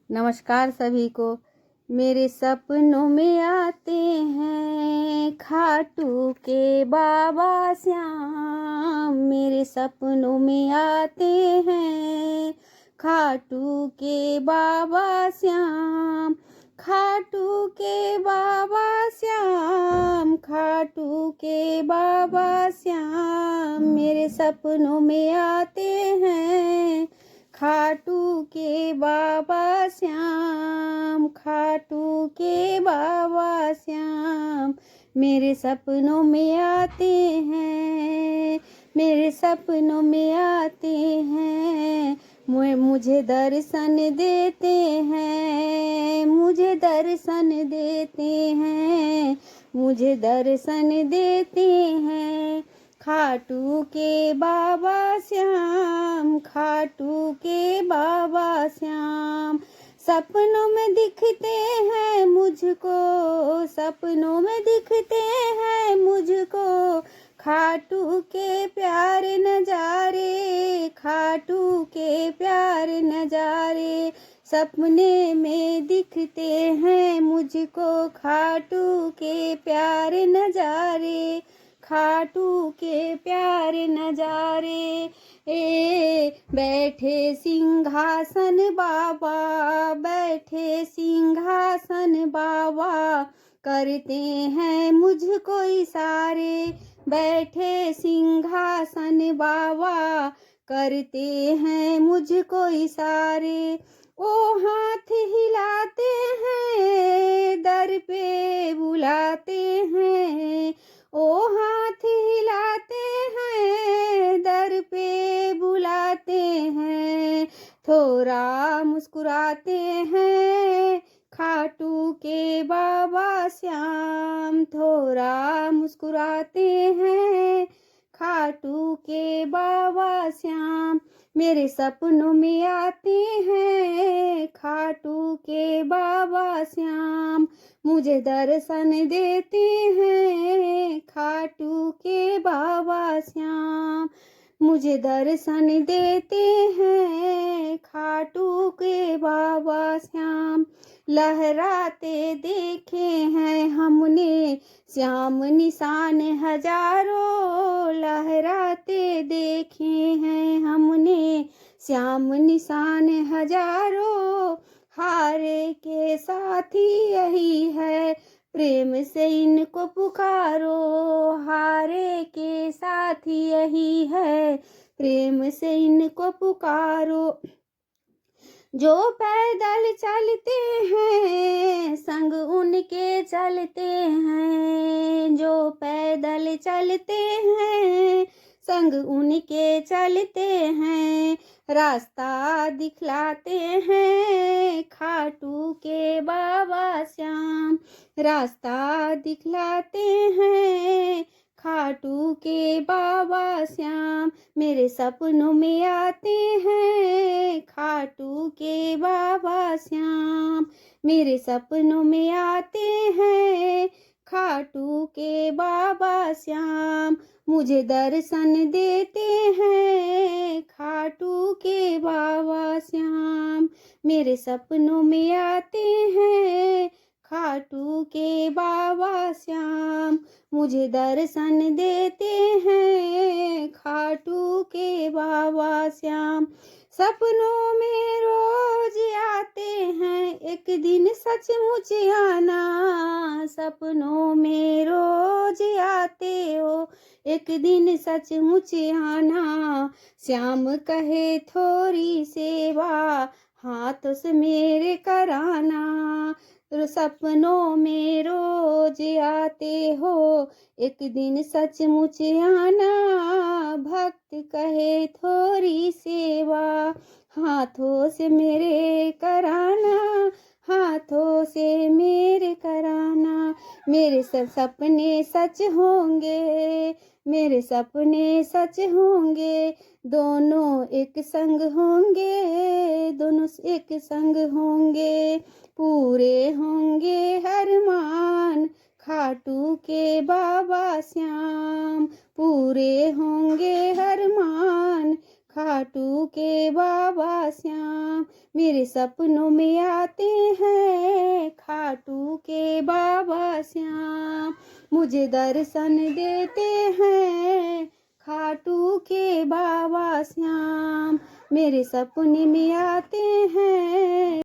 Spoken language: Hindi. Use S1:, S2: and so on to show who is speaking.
S1: नमस्कार सभी को। मेरे सपनों में आते हैं खाटू के बाबा श्याम। मेरे सपनों में आते हैं खाटू के बाबा श्याम। खाटू के बाबा श्याम, खाटू के बाबा श्याम। मेरे सपनों में आते हैं खाटू के बाबा श्याम। खाटू के बाबा श्याम मेरे सपनों में आते हैं, मेरे सपनों में आते हैं। मुझे दर्शन देते हैं, मुझे दर्शन देते हैं, मुझे दर्शन देते हैं। खाटू के बाबा श्याम, खाटू के बाबा श्याम। सपनों में दिखते हैं मुझको, सपनों में दिखते हैं मुझको खाटू के प्यारे नजारे, खाटू के प्यारे नजारे। सपने में दिखते हैं मुझको खाटू के प्यारे नजारे, खाटू के प्यारे नजारे। बैठे सिंहासन बाबा, बैठे सिंहासन बाबा, करते हैं मुझको इशारे। बैठे सिंहासन बाबा, करते हैं मुझको इशारे। ओ हाथ हिलाते हैं, दर पे बुलाते हैं। ओ हाथ हिलाते हैं, दर पे बुलाते हैं। थोड़ा मुस्कुराते हैं खाटू के बाबा श्याम। थोड़ा मुस्कुराते हैं खाटू के बाबा श्याम। मेरे सपनों में आते हैं खाटू के बाबा श्याम। मुझे दर्शन देते हैं खाटू के बाबा श्याम। मुझे दर्शन देते हैं खाटू के बाबा श्याम। लहराते देखे हैं हमने श्याम निशान हजारों, लहराते देखे हैं हमने श्याम निशान हजारों। हारे के साथी यही है, प्रेम से इनको पुकारो। हारे के साथी यही है, प्रेम से इनको पुकारो। जो पैदल चलते हैं संग उनके चलते हैं, जो पैदल चलते हैं संग उनके चलते हैं। रास्ता दिखलाते हैं खाटू के बाबा श्याम, रास्ता दिखलाते हैं खाटू के बाबा श्याम। मेरे सपनों में आते हैं खाटू के बाबा श्याम। मेरे सपनों में आते हैं खाटू के बाबा श्याम। मुझे दर्शन देते हैं खाटू के बाबा श्याम। मेरे सपनों में आते हैं खाटू के बाबा श्याम। मुझे दर्शन देते हैं खाटू के बाबा श्याम। सपनों में रोज आते हैं, एक दिन सचमुच आना। सपनों में रोज आते हो, एक दिन सचमुच आना। श्याम कहे थोड़ी सेवा हाथों से मेरे कराना। सपनों में रोज आते हो, एक दिन सचमुच आना। भक्त कहे थोड़ी सेवा हाथों से मेरे कराना, हाथों से मेरे कराना। मेरे सब सपने सच होंगे, मेरे सपने सच होंगे। दोनों एक संग होंगे, दोनों एक संग होंगे। पूरे होंगे अरमान खाटू के बाबा श्याम। पूरे होंगे अरमान खाटू के बाबा श्याम। मेरे सपनों में आते हैं खाटू के बाबा श्याम। मुझे दर्शन देते हैं खाटू के बाबा श्याम। मेरे सपने में आते हैं